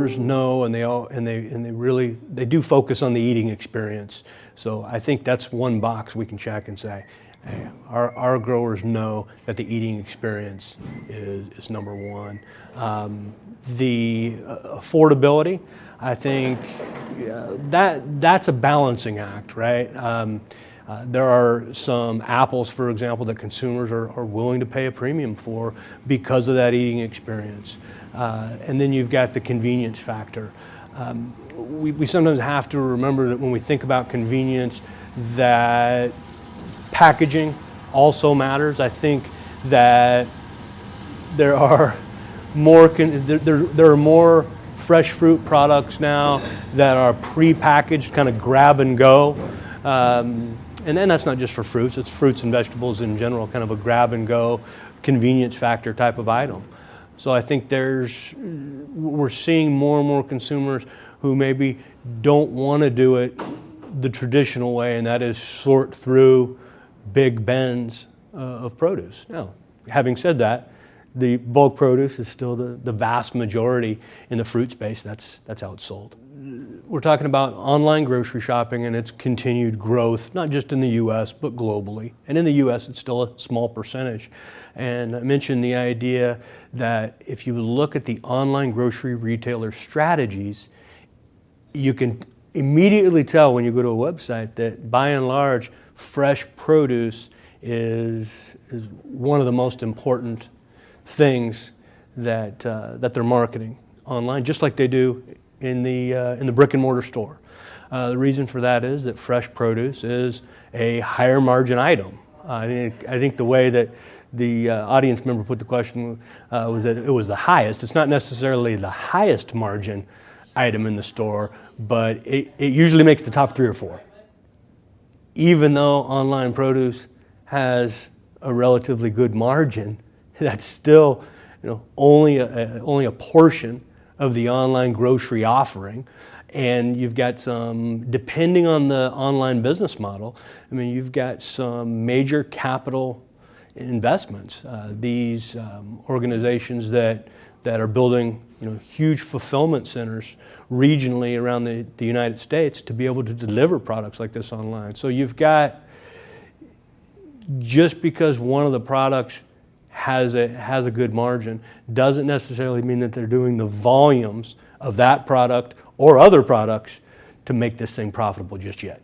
consumers know, and they really do focus on the eating experience. So I think that's one box we can check and say, hey, our growers know that the eating experience is number one. The affordability, I think that's a balancing act, right? There are some apples, for example, that consumers are willing to pay a premium for because of that eating experience. And then you've got the convenience factor. We sometimes have to remember that when we think about convenience, that packaging also matters. I think that there are more fresh fruit products now that are pre-packaged, kind of grab and go. And then that's not just for fruits, it's fruits and vegetables in general, kind of a grab and go convenience factor type of item. So I think we're seeing more and more consumers who maybe don't want to do it the traditional way, and that is sort through big bins of produce. Now, having said that, the bulk produce is still the vast majority in the fruit space. That's how it's sold. We're talking about online grocery shopping and its continued growth, not just in the U.S., but globally. And in the U.S., it's still a small percentage. And I mentioned the idea that if you look at the online grocery retailer strategies, you can immediately tell when you go to a website that by and large, fresh produce is one of the most important things that they're marketing online, just like they do in the brick and mortar store. The reason for that is that fresh produce is a higher margin item. I think the way that the audience member put the question was that it was the highest. It's not necessarily the highest margin item in the store, but it usually makes the top 3 or 4. Even though online produce has a relatively good margin, that's still only a portion of the online grocery offering. And you've got some, depending on the online business model, I mean, you've got some major capital investments. These organizations that are building huge fulfillment centers regionally around the United States to be able to deliver products like this online. So you've got, just because one of the products has a good margin doesn't necessarily mean that they're doing the volumes of that product or other products to make this thing profitable just yet.